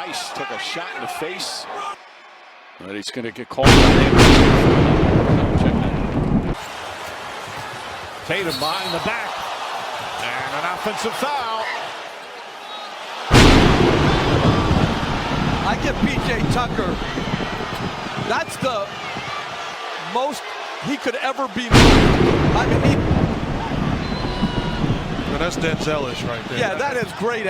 Tice took a shot in the face. But he's going to get called on him. Check that. Tatum behind the back. And an offensive foul. I give PJ Tucker, that's the most he could ever be. I mean, Well, that's Denzel-ish right there. yeah, that is great.